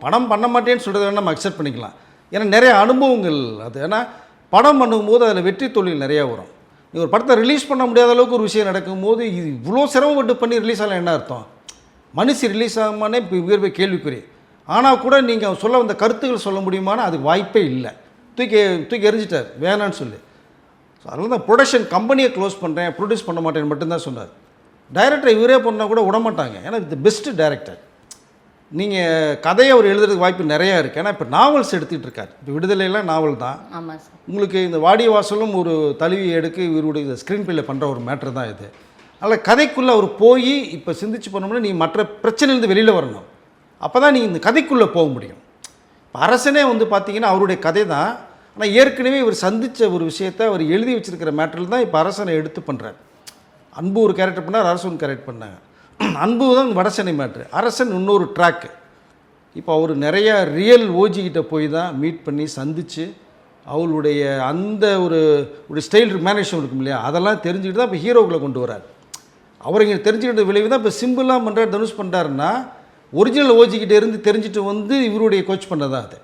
படம் பண்ண மாட்டேன்னு சொல்கிறத வேணால் நம்ம அக்செப்ட் பண்ணிக்கலாம். ஏன்னா நிறைய அனுபவங்கள் அது. ஏன்னா படம் பண்ணும்போது அதில் வெற்றி தோல்விகள் நிறையா வரும். நீ ஒரு படத்தை ரிலீஸ் பண்ண முடியாத அளவுக்கு ஒரு விஷயம் நடக்கும்போது இது இவ்வளோ சிரமப்பட்டு பண்ணி ரிலீஸ் ஆகலாம் என்ன அர்த்தம்? மனுஷி ரிலீஸ் ஆகாமனே இப்போ மிகப்பெரிய கேள்விக்குறி. ஆனால் கூட நீங்கள் சொல்ல வந்த கருத்துக்கள் சொல்ல முடியுமானா அதுக்கு வாய்ப்பே இல்லை. தூக்கி எறிஞ்சிட்டார் வேணான்னு சொல்லி. ஸோ அதனால தான் ப்ரொடக்ஷன் கம்பெனியை க்ளோஸ் பண்ணுறேன், ப்ரொடியூஸ் பண்ண மாட்டேன்னு மட்டும்தான் சொன்னார். டைரக்டர் இவரே பண்ணால் கூட விடமாட்டாங்க. ஏன்னா இது பெஸ்ட்டு டைரக்டர். நீங்கள் கதையை அவர் எழுதுறதுக்கு வாய்ப்பு நிறையா இருக்குது. ஏன்னா இப்போ நாவல்ஸ் எடுத்துகிட்டு இருக்கார். இப்போ விடுதலையெல்லாம் நாவல் தான். ஆமாம் சார். உங்களுக்கு இந்த வாடிய வாசலும் ஒரு தழுவி எடுக்க இவருடைய ஸ்க்ரீன் பிளே பண்ணுற ஒரு மேட்ரு தான் இது. அதில் கதைக்குள்ளே அவர் போய் இப்போ சிந்திச்சு பண்ணோம்னா நீ மற்ற பிரச்சனைலேருந்து வெளியில் வரணும். அப்போ தான் நீ இந்த கதைக்குள்ளே போக முடியும். இப்போ அரசனே வந்து பார்த்தீங்கன்னா அவருடைய கதை தான். ஆனால் ஏற்கனவே இவர் சந்தித்த ஒரு விஷயத்தை அவர் எழுதி வச்சுருக்கிற மேட்டரில் தான் இப்போ அரசனை எடுத்து பண்ணுறார். அன்பு ஒரு கேரக்டர் பண்ணார், அரசன் கேரக்டர் பண்ணாங்க. அன்பு தான் வடசென்னை மேட்ரு, அரசன் இன்னொரு ட்ராக்கு. இப்போ அவர் நிறையா ரியல் ஓஜிக்கிட்ட போய் தான் மீட் பண்ணி சந்தித்து அவளுடைய அந்த ஒரு ஸ்டைல் மேனேஜ்மெண்ட் இருக்கும் இல்லையா, அதெல்லாம் தெரிஞ்சுக்கிட்டு தான் இப்போ ஹீரோக்களை கொண்டு வரார். அவர் இங்கே தெரிஞ்சுக்கிட்ட விளைவு தான் இப்போ சிம்பிளாக பண்ணுறார். தனுஷ் பண்ணுறாருன்னா ஒரிஜினல் ஓஜிக்கிட்ட இருந்து தெரிஞ்சுட்டு வந்து இவருடைய கோச் பண்ணதான் அது.